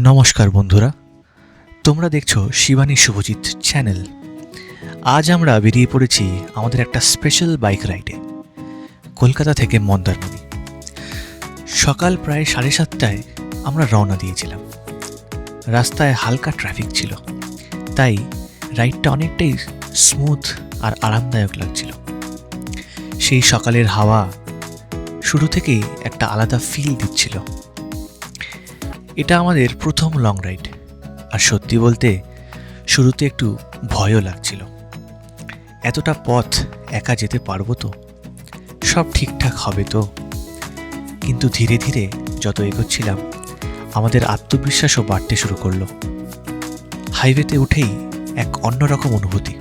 নমস্কার বন্ধুরা, তোমরা দেখছো শিবানী শুভজিৎ চ্যানেল। আজ আমরা বেরিয়ে পড়েছি আমাদের একটা স্পেশাল বাইক রাইডে কলকাতা থেকে মন্দারমণি। সকাল প্রায় 7:30টায় আমরা রওনা দিয়েছিলাম। রাস্তায় হালকা ট্রাফিক ছিল, তাই রাইডটা অনেকটাই স্মুথ আর আরামদায়ক লাগছিল। সেই সকালের হাওয়া শুরু থেকেই একটা আলাদা ফিল দিচ্ছিল। এটা আমাদের প্রথম লং রাইড, আর সত্যি বলতে শুরুতে একটু ভয়ও লাগছিল। এতটা পথ একা যেতে পারবো তো, সব ঠিকঠাক হবে তো? কিন্তু ধীরে ধীরে যত এগোচ্ছিলাম আমাদের আত্মবিশ্বাসও বাড়তে শুরু করলো। হাইওয়েতে উঠেই এক অন্যরকম অনুভূতি,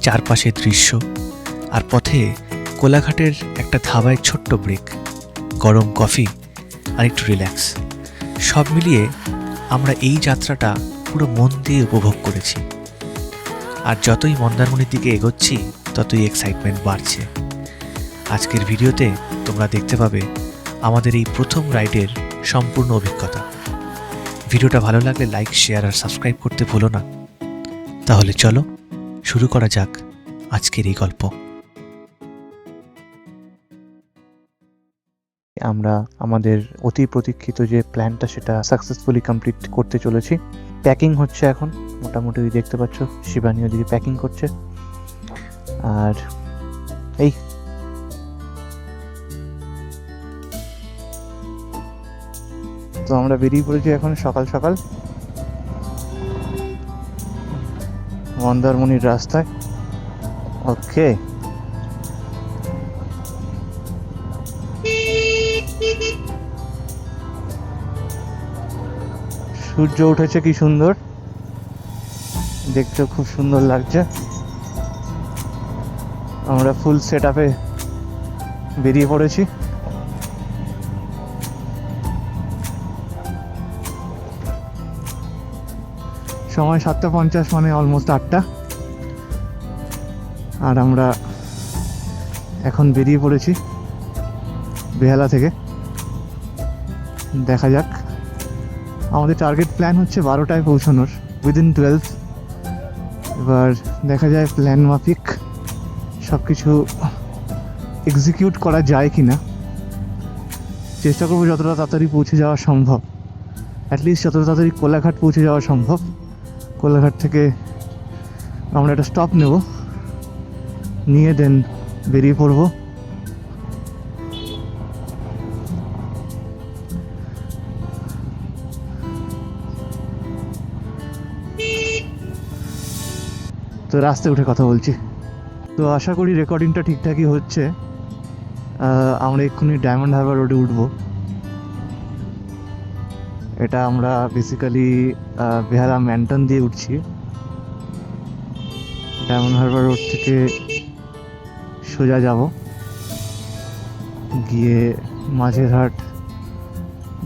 চারপাশের দৃশ্য আর পথে কোলাঘাটের একটা ধাবায় ছোট্ট ব্রেক, গরম কফি আর একটু রিল্যাক্স, সব মিলিয়ে আমরা এই যাত্রাটা পুরো মন দিয়ে উপভোগ করেছি। আর যতই মন্দারমণির দিকে এগোচ্ছি ততই এক্সাইটমেন্ট বাড়ছে। আজকের ভিডিওতে তোমরা দেখতে পাবে আমাদের এই প্রথম রাইডের সম্পূর্ণ অভিজ্ঞতা। ভিডিওটা ভালো লাগলে লাইক, শেয়ার আর সাবস্ক্রাইব করতে ভুলো না। তাহলে চলো শুরু করা যাক আজকের এই গল্প। আমরা আমাদের অতি প্রতীক্ষিত যে প্ল্যানটা সেটা সাকসেসফুলি কমপ্লিট করতে চলেছি। প্যাকিং হচ্ছে এখন, মোটামুটি দেখতে পাচ্ছ শিবানী ওদিকে প্যাকিং করছে। আর এই তো আমরা বেরিয়ে পড়েছি এখন সকাল সকাল মন্দারমণির রাস্তায়। ওকে, সূর্য উঠেছে, কি সুন্দর দেখতে, খুব সুন্দর লাগছে। আমরা ফুল সেট আপে বেরিয়ে পড়েছি। সময় 7:50, মানে অলমোস্ট 8টা। আর আমরা এখন বেরিয়ে পড়েছি বেহালা থেকে। দেখা যাক, আমাদের টার্গেট প্ল্যান হচ্ছে 12টায় পৌঁছানোর, উইদিন 12। এবার দেখা যায় প্ল্যান মাফিক সব কিছু এক্সিকিউট করা যায় কি না। চেষ্টা করবো যতটা তাড়াতাড়ি পৌঁছে যাওয়া সম্ভব, অ্যাটলিস্ট যতটা তাড়াতাড়ি কোলাঘাট পৌঁছে যাওয়া সম্ভব। কোলাঘাট থেকে আমরা একটা স্টপ নেব, নিয়ে দেন বেরিয়ে পড়বো। তো রাস্তায় উঠে কথা বলছি, তো আশা করি রেকর্ডিংটা ঠিকঠাকই হচ্ছে। আমরা এক্ষুনি ডায়মন্ড হারবার রোডে উঠবো। এটা আমরা বেসিক্যালি বেহালা ম্যান্টন দিয়ে উঠছি। ডায়মন্ড হারবার রোড থেকে সোজা যাব, গিয়ে মাঝেরহাট,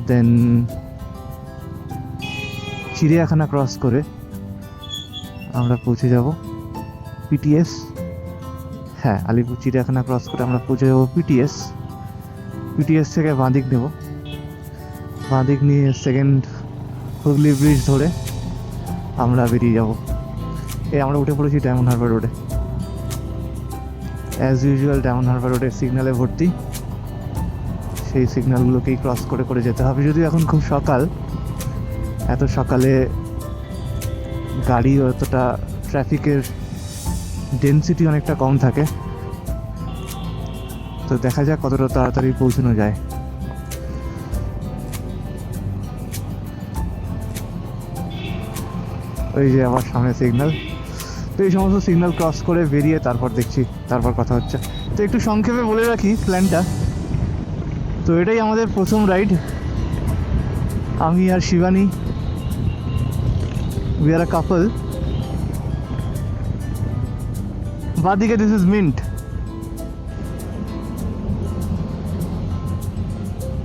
দেন চিড়িয়াখানা ক্রস করে আমরা পৌঁছে যাব পিটিএস। হ্যাঁ, আলিপুর চিড়িয়াখানা ক্রস করে আমরা পৌঁছে যাবো পিটিএস। পিটিএস থেকে বাঁদিক নেব, বাঁদিক নিয়ে সেকেন্ড হুগলি ব্রিজ ধরে আমরা বেরিয়ে যাব। আমরা উঠে পড়েছি ডায়মন্ড হারবার রোডে। অ্যাজ ইউজুয়াল ডায়মন্ড হারবার রোডে সিগন্যালে ভর্তি, সেই সিগন্যালগুলোকেই ক্রস করে করে যেতে হবে। যদিও এখন খুব সকাল, এত সকালে গাড়ি অতটা, ট্রাফিকের ডেন্সিটি অনেকটা কম থাকে। তো দেখা যাক কতটা তাড়াতাড়ি পৌঁছানো যায়। ওই যে আমার সামনে সিগন্যাল, তো এই সমস্ত সিগন্যাল ক্রস করে বেরিয়ে তারপর দেখছি, তারপর কথা হচ্ছে। তো একটু সংক্ষেপে বলে রাখি প্ল্যানটা। তো এটাই আমাদের প্রথম রাইড, আমি আর শিবানী, উই আর আ কাপল। বাদিকে this is meant.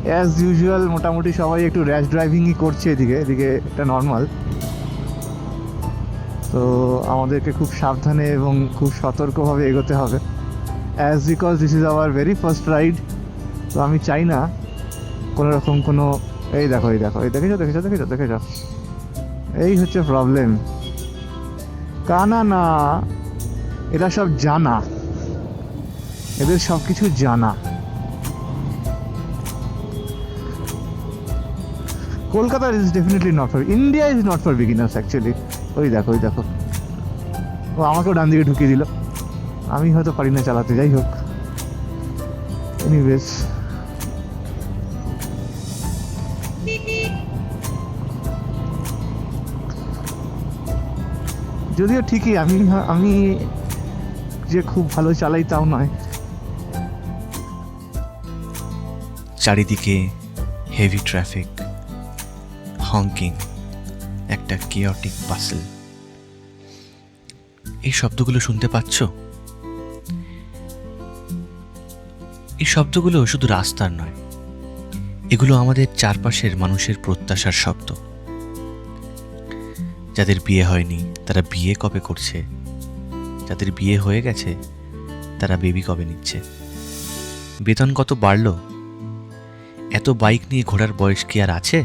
As usual মোটামুটি সবাই একটু র্যাশ ড্রাইভিংই করছে এদিকে, এদিকে এটা নর্মাল। তো আমাদেরকে খুব সাবধানে এবং খুব সতর্কভাবে এগোতে হবে, as because this is our very first ride. তো আমি চাই না কোনো রকম কোনো এই দেখো এই দেখো, এই দেখেছো দেখেছো দেখেছো দেখেছো, এই হচ্ছে প্রবলেম। কানা না, এরা সব জানা, এদের সব কিছু জানা। Kolkata is definitely not for, India is not for beginners actually. ওই দেখো ওই দেখো, ও আমাকেও ডান দিকে ঢুকিয়ে দিল, আমি হয়তো পারি না চালাতে, যাই হোক। এনিওয়েজ, যদিও ঠিকই, আমি আমি যে খুব ভালো চালাই তাও নয়। চারিদিকে হেভি ট্রাফিক, হংকিং, একটা কেওটিক পাসল। এই শব্দগুলো শুনতে পাচ্ছ? এই শব্দগুলো শুধু রাস্তার নয়, এগুলো আমাদের চারপাশের মানুষের প্রত্যাশার শব্দ। যাদের বিয়ে হয়নি তারা বিয়ে কবে করছে, যাদের বিয়ে হয়ে গেছে তারা বেবি কবে নিচ্ছে, বেতন কত বাড়লো, এত বাইক নিয়ে ঘোরার বয়স কি আর আছে?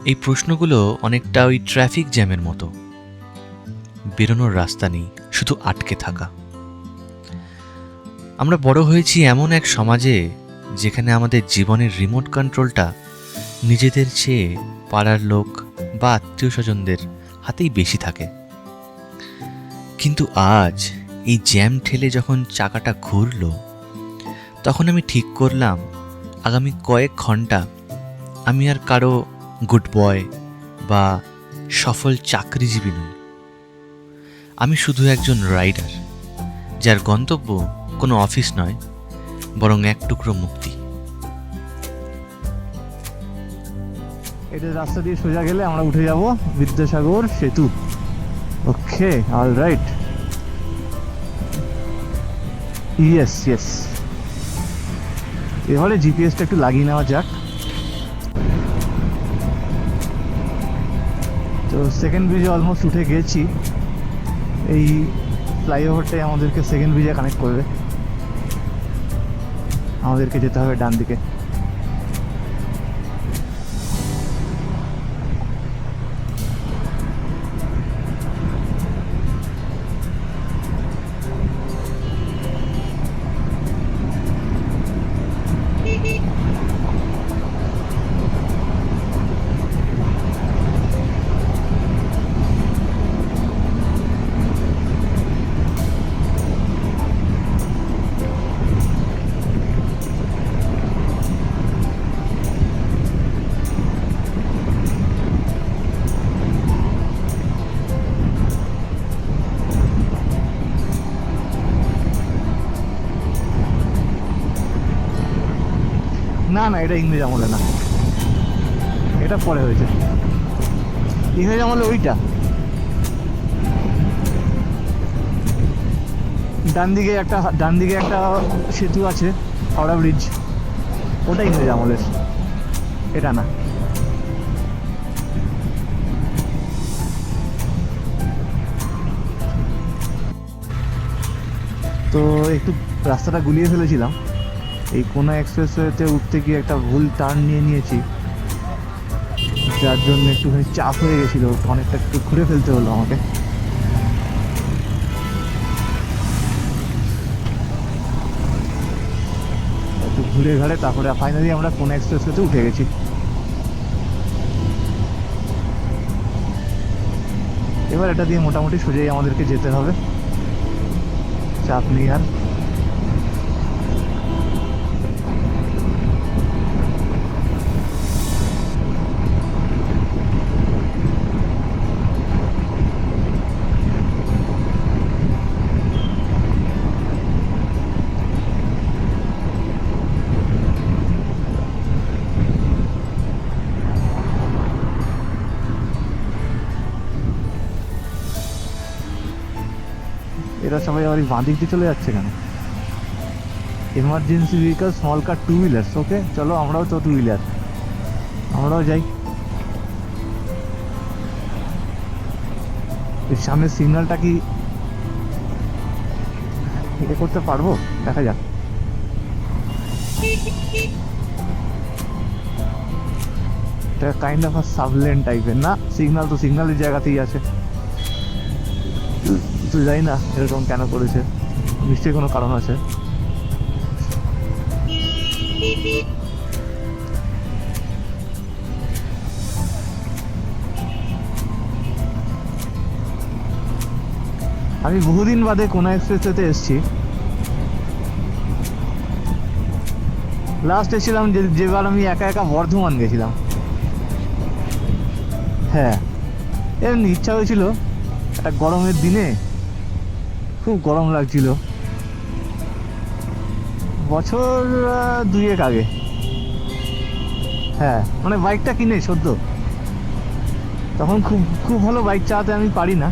এই প্রশ্নগুলো অনেকটা ওই ট্রাফিক জ্যামের মতো, বেরোনোর রাস্তা নেই, শুধু আটকে থাকা। আমরা বড় হয়েছি এমন এক সমাজে যেখানে আমাদের জীবনের রিমোট কন্ট্রোলটা নিজেদের চেয়ে পাড়ার লোক বা আত্মীয় স্বজনদের হাতেই বেশি থাকে। কিন্তু আজ এই জ্যাম ঠেলে যখন চাকাটা ঘুরল, তখন আমি ঠিক করলাম আগামী কয়েক ঘন্টা আমি আর কারো গুড বয় বা সফল চাকরিজীবী নই। আমি শুধু একজন রাইডার, যার গন্তব্য কোনো অফিস নয়, বরং এক টুকরো মুক্তি। এটা রাস্তা দিয়ে সোজা গেলে আমরা উঠে যাব বিদ্যাসাগর সেতু। ওকে, অল রাইট, ইয়েস ইয়েস। এবারে জিপিএসটা একটু লাগিয়ে নেওয়া যাক। তো সেকেন্ড ব্রিজে অলমোস্ট উঠে গেছি। এই ফ্লাইওভারটাই আমাদেরকে সেকেন্ড ব্রিজে কানেক্ট করবে। আমাদেরকে যেতে হবে ডান দিকে। না না, এটা ইংরেজ আমলে না, এটা পরে হয়েছে। ইংরেজ আমলে ওইটা ডান দিকে একটা সেতু আছে, হাওড়া ব্রিজ, ওটা ইংরেজ আমলের, এটা না। তো একটু রাস্তাটা গুলিয়ে ফেলেছিলাম, এই কোনা এক্সপ্রেসওয়েতে উঠতে গিয়ে একটা ভুল টার্ন নিয়েছি, যার জন্য একটুখানি চাপ হয়ে গেছিল, অনেকটা একটু ঘুরে ফেলতে হলো আমাকে। একটু ঘুরে ঘাড়ে তারপরে ফাইনালি আমরা কোনা এক্সপ্রেসওয়েতে উঠে গেছি। এবার এটা দিয়ে মোটামুটি সোজাই আমাদেরকে যেতে হবে, চাপ নেই আর। এরা সবাই আবার এই বাঁ দিক দিয়ে চলে যাচ্ছে কেন? এমার্জেন্সি ভেহিকল, স্মল কার, টু হুইলার্স। ওকে, চলো আমরাও তো টু হুইলার, আমরাও যাই। এর সামনের সিগন্যালটা কি এটা করতে পারবো? দেখা যাক। এটা কাইন্ড অফ সাবলেন টাইপের না, সিগন্যাল তো সিগন্যালের জায়গাতেই আছে, তো জানি না এরকম কেন করেছে, নিশ্চয়ই কোনো কারণ আছে। আমি বহুদিন বাদে কোনা এক্সপ্রেসওয়েতে এসেছি। লাস্ট এসেছিলাম যেবার আমি একা একা বর্ধমান গেছিলাম। হ্যাঁ, এমনি ইচ্ছা হয়েছিল, একটা গরমের দিনে খুব গরম লাগছিল, বছর 2 আগে। হ্যাঁ, মানে বাইকটা কিনে সদ্য, তখন খুব খুব ভালো বাইক চালাতে আমি পারি না,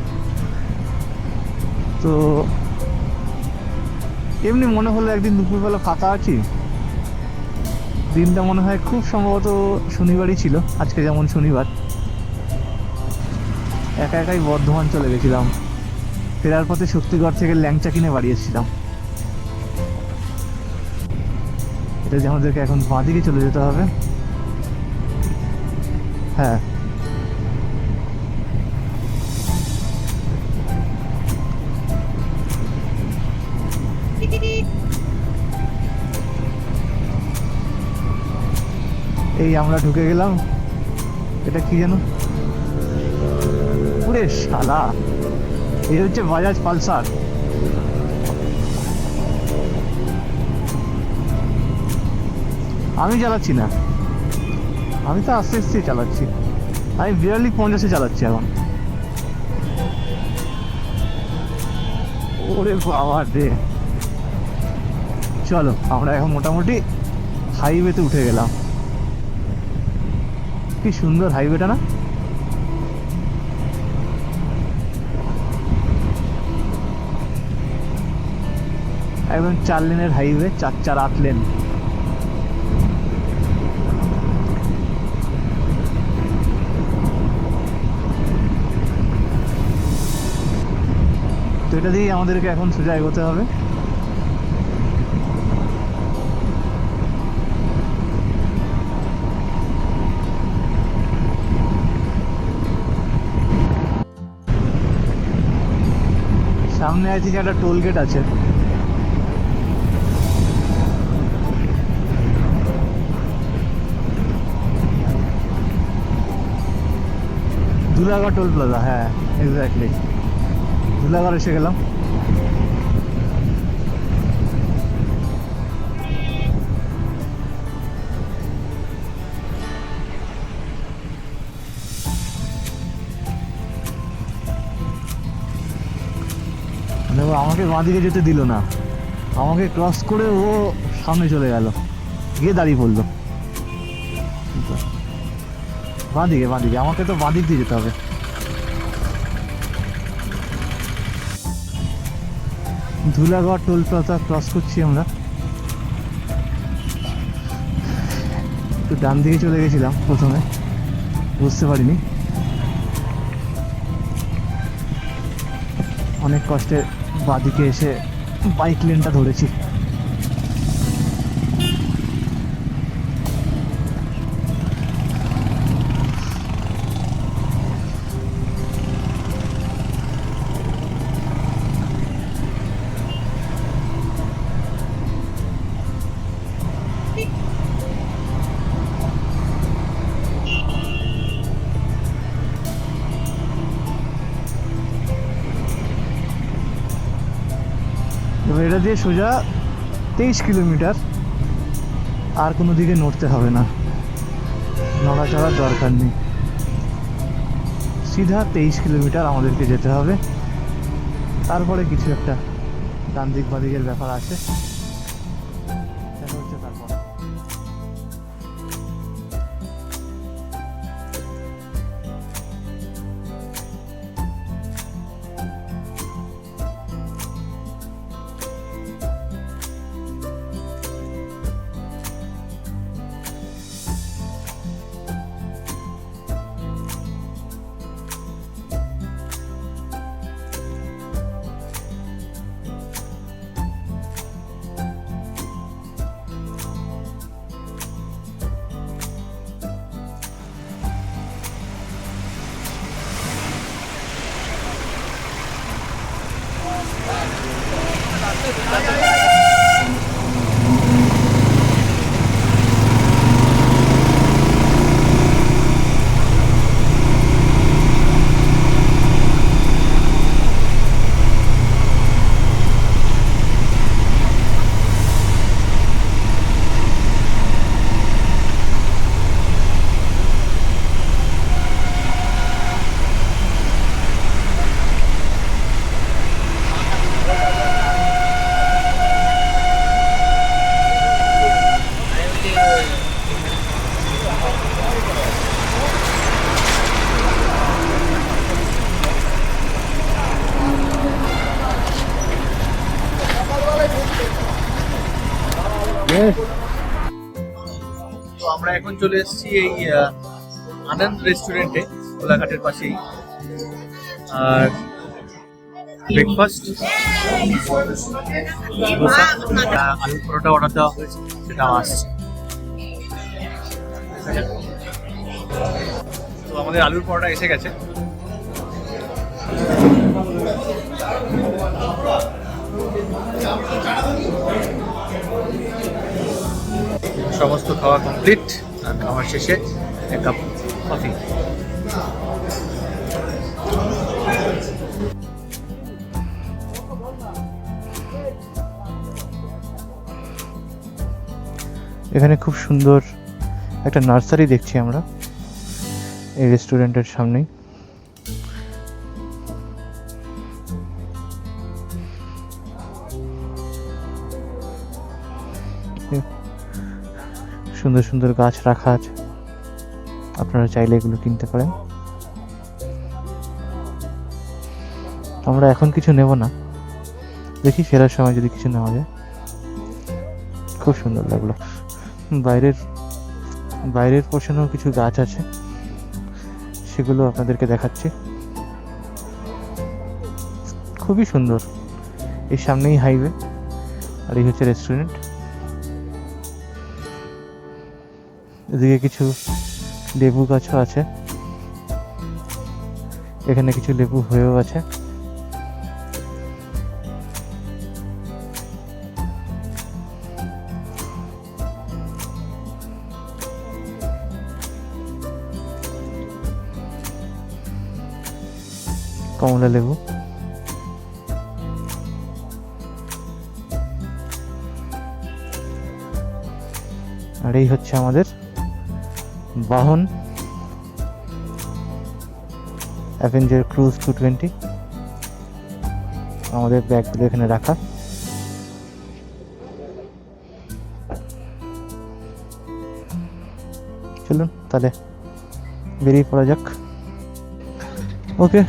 তো এমনি মনে হলো একদিন দুপুরবেলা ফাঁকা আছি, দিনটা মনে হয় খুব সম্ভবত শনিবারই ছিল, আজকে যেমন শনিবার, একা একাই বর্ধমান চলে গেছিলাম। ফেরার পথে শক্তিগড় থেকে ল্যাংচা কিনে বাড়ি এসেছিলাম। এটা যে আমাদেরকে এখন বাঁদিকে চলে যেতে হবে। হ্যাঁ, এই আমরা ঢুকে গেলাম। এটা কি যেন, পুরে শালা, এই হচ্ছে বাজাজ পালসার। আমি চালাচ্ছি না, আমি তো আস্তে আস্তে চালাচ্ছি, আমি বিয়ারলি 50-এ চালাচ্ছি এখন। ওরে বাবা রে, চলো আমরা এখন মোটামুটি হাইওয়েতে উঠে গেলাম। কি সুন্দর হাইওয়েটা না, একদম 4 লেনের হাইওয়ে, 4-4-8 লেন। তো এটা দিয়েই আমাদেরকে এখন সোজা এগোতে হবে। সামনে আছে যে একটা টোল গেট আছে, ধুলাগড় টোল প্লাজা। হ্যাঁ, এক্স্যাক্টলি, ধুলাগড় এসে গেলাম। দেখো, আমাকে বাঁদিকে যেতে দিল না, আমাকে ক্রস করে ও সামনে চলে গেল, গিয়ে দাঁড়িয়ে পড়লো। বাঁদিকে বাঁদিকে, আমাকে তো বাঁদিক দিয়ে যেতে হবে। ধুলাগড় টোল প্লাজা ক্রস করছি আমরা, একটু ডান দিকে চলে গেছিলাম প্রথমে, বুঝতে পারিনি, অনেক কষ্টে বাঁদিকে এসে বাইক লেনটা ধরেছি। এবার এটা দিয়ে সোজা 23 কিলোমিটার, আর কোনো দিকে নড়তে হবে না, নড়াচড়ার দরকার নেই, সিধা 23 কিলোমিটার আমাদেরকে যেতে হবে। তারপরে কিছু একটা ডান দিক বাদিকের ব্যাপার আছে, দেখা হচ্ছে তারপর। এখন চলে এসেছি এই আনন্দ রেস্টুরেন্টে, কোলাঘাটের পাশেই। আর ব্রেকফাস্ট আলু পরোটা অর্ডার দেওয়া হয়েছে, সেটা আসছে। তো আমাদের আলুর পরোটা এসে গেছে। সমস্ত খাওয়া কমপ্লিট, আর খাওয়ার শেষে এক কাপ কফি। এখানে খুব সুন্দর একটা নার্সারি দেখছি আমরা এই রেস্টুরেন্টের সামনেই। সুন্দর সুন্দর গাছ রাখা আছে, আপনারা চাইলে এগুলো কিনতে পারেন। আমরা এখন কিছু নেব না, দেখি ফেরার সময় যদি কিছু নেওয়া যায়। খুব সুন্দর লাগলো। বাইরের পোর্শনেও কিছু গাছ আছে, সেগুলো আপনাদেরকে দেখাচ্ছি। খুবই সুন্দর। এই সামনেই হাইওয়ে, আর এই হচ্ছে রেস্টুরেন্ট। এদিকে কিছু লেবু গাছও আছে, এখানে কিছু লেবু হয়েও আছে। কমলা লেবু। আর এই হচ্ছে আমাদের বাহন, অ্যাভেঞ্জার ক্রুজ 220। আমাদের ব্যাগগুলো এখানে রাখা। চলুন তাহলে বেরিয়ে পড়া যাক। ওকে,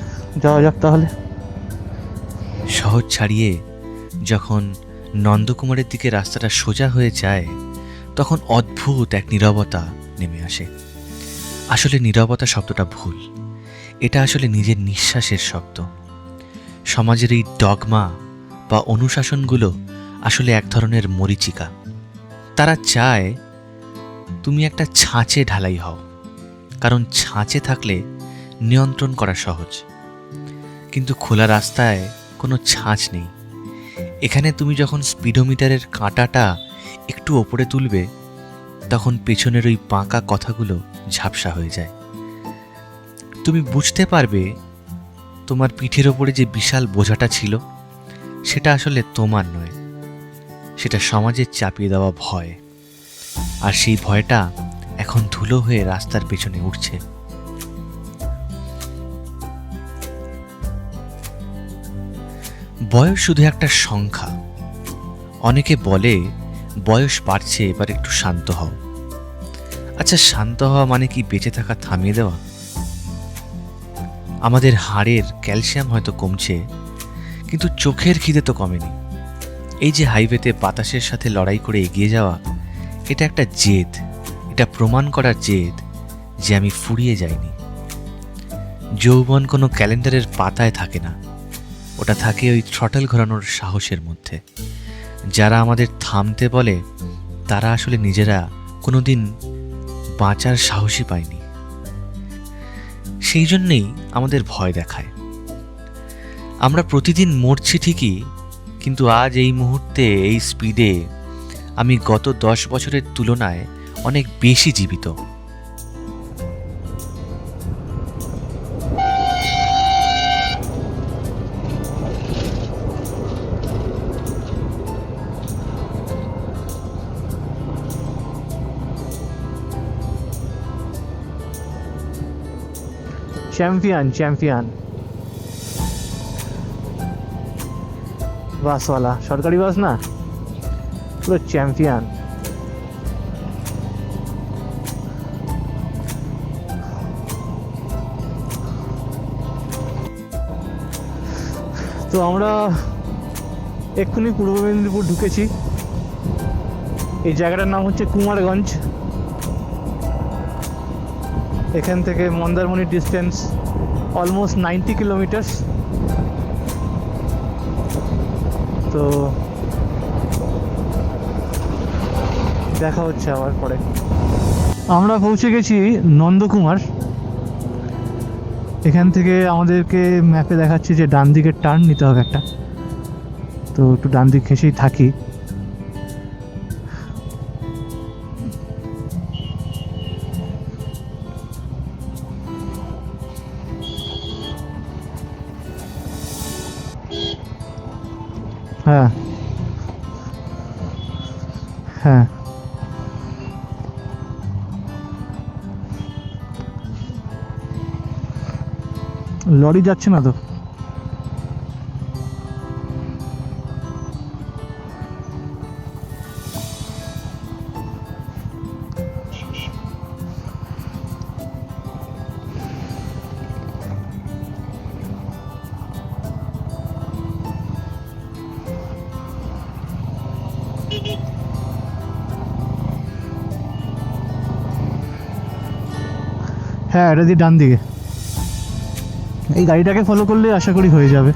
যাওয়া যাক তাহলে। শহর ছাড়িয়ে যখন নন্দকুমারের দিকে রাস্তাটা সোজা হয়ে যায়, তখন অদ্ভুত এক নীরবতা নেমে আসে। আসলে নীরবতা শব্দটা ভুল, এটা আসলে নিজের নিঃশ্বাসের শব্দ। সমাজের এই ডগমা বা অনুশাসনগুলো আসলে এক ধরনের মরীচিকা। তারা চায় তুমি একটা ছাঁচে ঢালাই হও, কারণ ছাঁচে থাকলে নিয়ন্ত্রণ করা সহজ। কিন্তু খোলা রাস্তায় কোনো ছাঁচ নেই। এখানে তুমি যখন স্পিডোমিটারের কাঁটাটা একটু ওপরে তুলবে, তখন পেছনের ওই বাঁকা কথাগুলো ঝাপসা হয়ে যায়। তুমি বুঝতে পারবে তোমার পিঠের ওপরে যে বিশাল বোঝাটা ছিল, সেটা আসলে তোমার নয়, সেটা সমাজের চাপিয়ে দেওয়া ভয়। আর সেই ভয়টা এখন ধুলো হয়ে রাস্তার পেছনে উঠছে। বয়স শুধু একটা সংখ্যা। অনেকে বলে বয়স বাড়ছে, এবার একটু শান্ত হও। আচ্ছা, শান্ত হওয়া মানে কি বেঁচে থাকা থামিয়ে দেওয়া? আমাদের হাড়ের ক্যালসিয়াম হয়তো কমছে, কিন্তু চোখের খিদে তো কমেনি। এই যে হাইওয়েতে বাতাসের সাথে লড়াই করে এগিয়ে যাওয়া, এটা একটা জেদ। এটা প্রমাণ করার জেদ যে আমি ফুরিয়ে যাইনি। যৌবন কোনো ক্যালেন্ডারের পাতায় থাকে না, ওটা থাকে ওই থ্রটল ঘোরানোর সাহসের মধ্যে। যারা আমাদের থামতে বলে, তারা আসলে নিজেরা কোনোদিন বাঁচার সাহসই পায়নি। সেই জন্যেই আমাদের ভয় দেখায়। আমরা প্রতিদিন মরছি ঠিকই, কিন্তু আজ এই মুহূর্তে এই স্পিডে আমি গত 10 বছরের তুলনায় অনেক বেশি জীবিত। চ্যাম্পিয়ন বাসওয়ালা, সরকারি বাস না, পুরো চ্যাম্পিয়ন। তো আমরা এক্ষুনি পূর্ব মেদিনীপুর ঢুকেছি। এই জায়গাটার নাম হচ্ছে কুমারগঞ্জ। এখান থেকে মন্দারমণির ডিস্টেন্স অলমোস্ট 90 কিলোমিটার্স। তো দেখা হচ্ছে আবার পরে। আমরা পৌঁছে গেছি নন্দকুমার। এখান থেকে আমাদেরকে ম্যাপে দেখাচ্ছে যে ডান দিকের টার্ন নিতে হবে একটা, তো একটু ডান দিক ঘেঁষেই থাকি। হ্যাঁ হ্যাঁ, লরি যাচ্ছে না তো। হ্যাঁ, এটা দিয়ে ডান দিকে। এই গাড়িটাকে ফলো করলে আশা করি হয়ে যাবে।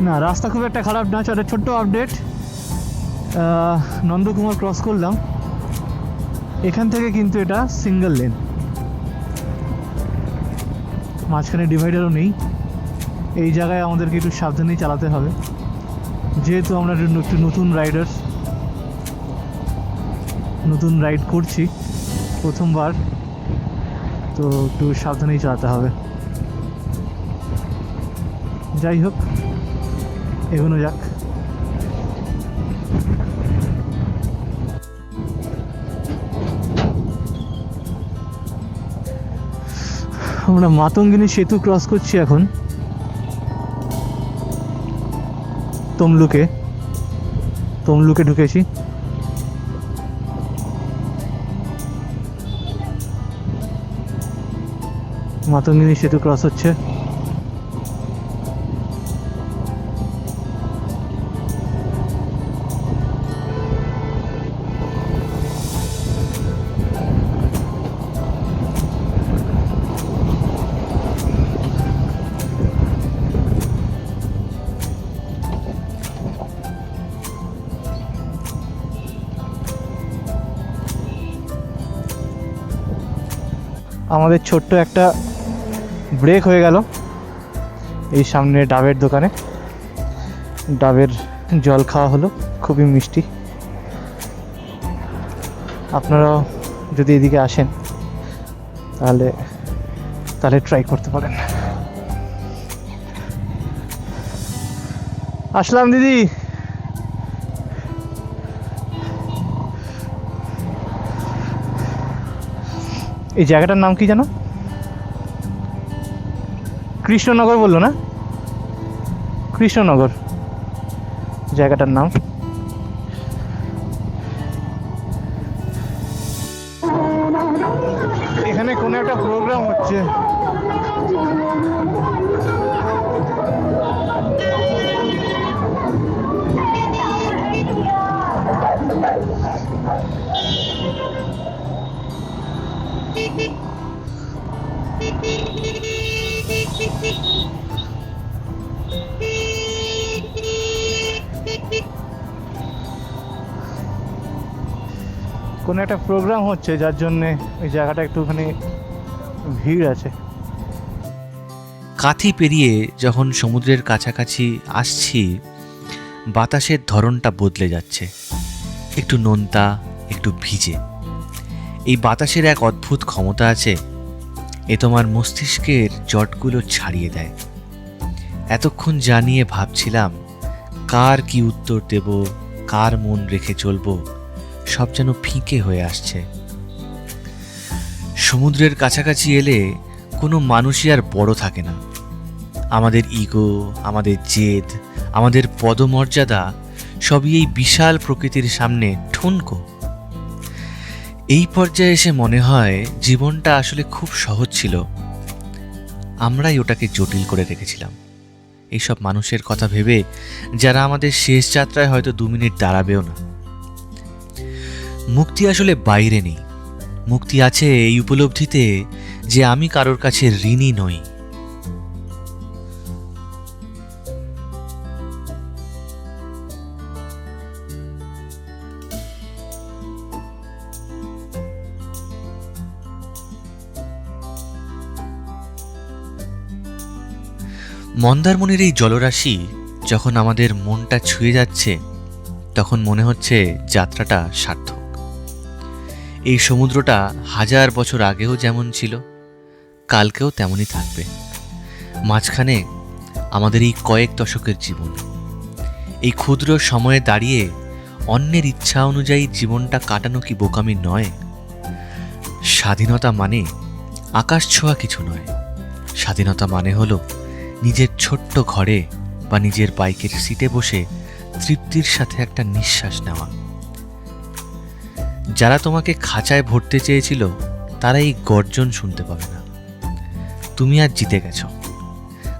না, রাস্তা খুব একটা খারাপ না। একটা ছোট্ট আপডেট, নন্দকুমার ক্রস করলাম, এখান থেকে কিন্তু এটা সিঙ্গেল লেন, মাঝখানে ডিভাইডারও নেই। এই জায়গায় আমাদেরকে একটু সাবধানেই চালাতে হবে, যেহেতু আমরা একটু নতুন রাইডার, নতুন রাইড করছি প্রথমবার, তো একটু সাবধানেই চালাতে হবে। যাই হোক, এগোনো যাক। আমরা মাতঙ্গিনী সেতু ক্রস করছি এখন, তমলুকে ঢুকেছি। মাতঙ্গিনী সেতু ক্রস হচ্ছে। আমাদের ছোট্ট একটা ব্রেক হয়ে গেল এই সামনে ডাবের দোকানে। ডাবের জল খাওয়া হলো, খুবই মিষ্টি। আপনারাও যদি এদিকে আসেন তাহলে ট্রাই করতে পারেন। আসলাম দিদি। এই জায়গাটার নাম কি জানো? কৃষ্ণনগর বললো না? কৃষ্ণনগর জায়গাটার নাম। এখানে কোনো একটা প্রোগ্রাম হচ্ছে। কোনো একটা প্রোগ্রাম হচ্ছে, যার জন্যে ওই জায়গাটা একটুখানি ভিড় আছে। কাঁথি পেরিয়ে যখন সমুদ্রের কাছাকাছি আসছি, বাতাসের ধরনটা বদলে যাচ্ছে, একটু নোনতা, একটু ভিজে। এই বাতাসের এক অদ্ভুত ক্ষমতা আছে, এ তোমার মস্তিষ্কের জটগুলো ছাড়িয়ে দেয়। এতক্ষণ জানিয়ে ভাবছিলাম কার কি উত্তর দেব, কার মন রেখে চলবো, সব যেন ফিকে হয়ে আসছে। সমুদ্রের কাছাকাছি এলে কোনো মানুষই আর বড় থাকে না। আমাদের ইগো, আমাদের জেদ, আমাদের পদমর্যাদা সবই এই বিশাল প্রকৃতির সামনে ঠুনকো। এই পর্যায়ে এসে মনে হয় জীবনটা আসলে খুব সহজ ছিল। আমরাই ওটাকে জটিল করে রেখেছিলাম। এইসব মানুষের কথা ভেবে যারা আমাদের শেষ যাত্রায় হয়তো 2 মিনিট দাঁড়াবেও না। মুক্তি আসলে বাইরে নেই, মুক্তি আছে এই উপলব্ধিতে যে আমি কারোর কাছে ঋণী নই। মন্দারমণির এই জলরাশি যখন আমাদের মনটা ছুঁয়ে যাচ্ছে, তখন মনে হচ্ছে যাত্রাটা সার্থক। এই সমুদ্রটা 1000 বছর আগেও যেমন ছিল, কালকেও তেমনই থাকবে। মাঝখানে আমাদের এই কয়েক দশকের জীবন, এই ক্ষুদ্র সময়ে দাঁড়িয়ে অন্যের ইচ্ছা অনুযায়ী জীবনটা কাটানো কি বোকামি নয়? স্বাধীনতা মানে আকাশ ছোঁয়া কিছু নয়। স্বাধীনতা মানে হলো নিজের ছোট্ট ঘরে বা নিজের বাইকের সিটে বসে তৃপ্তির সাথে একটা নিঃশ্বাস নেওয়া। যারা তোমাকে খাঁচায় ভরতে চেয়েছিল তারা এই গর্জন শুনতে পাবে না। তুমি আজ জিতে গেছো,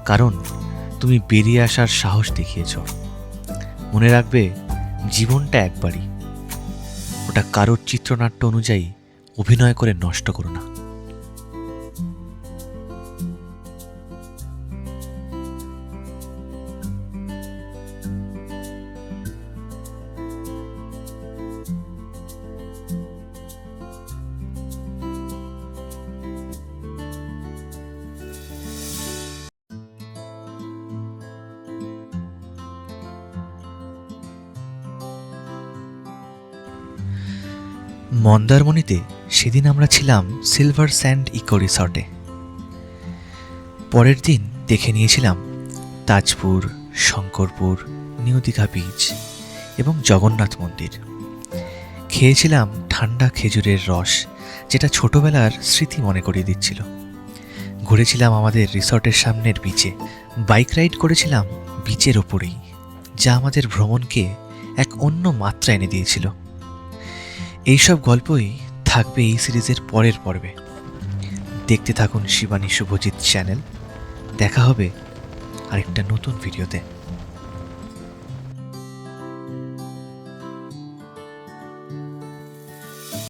কারণ তুমি বেরিয়ে আসার সাহস দেখিয়েছ। মনে রাখবে, জীবনটা একবারই, ওটা কারোর চিত্রনাট্য অনুযায়ী অভিনয় করে নষ্ট করো না। মন্দারমণিতে সেদিন আমরা ছিলাম সিলভার স্যান্ড ইকো রিসর্টে। পরের দিন দেখে নিয়েছিলাম তাজপুর, শঙ্করপুর, নিউ দীঘা বিচ এবং জগন্নাথ মন্দির। খেয়েছিলাম ঠান্ডা খেজুরের রস, যেটা ছোটবেলার স্মৃতি মনে করিয়ে দিচ্ছিল। ঘুরেছিলাম আমাদের রিসর্টের সামনের বিচে। বাইক রাইড করেছিলাম বিচের ওপরেই, যা আমাদের ভ্রমণকে এক অন্য মাত্রা এনে দিয়েছিল। এইসব গল্পই থাকবে এই সিরিজের পরের পর্বে। দেখতে থাকুন শিবানী শুভজিৎ চ্যানেল। দেখা হবে আরেকটা নতুন ভিডিওতে।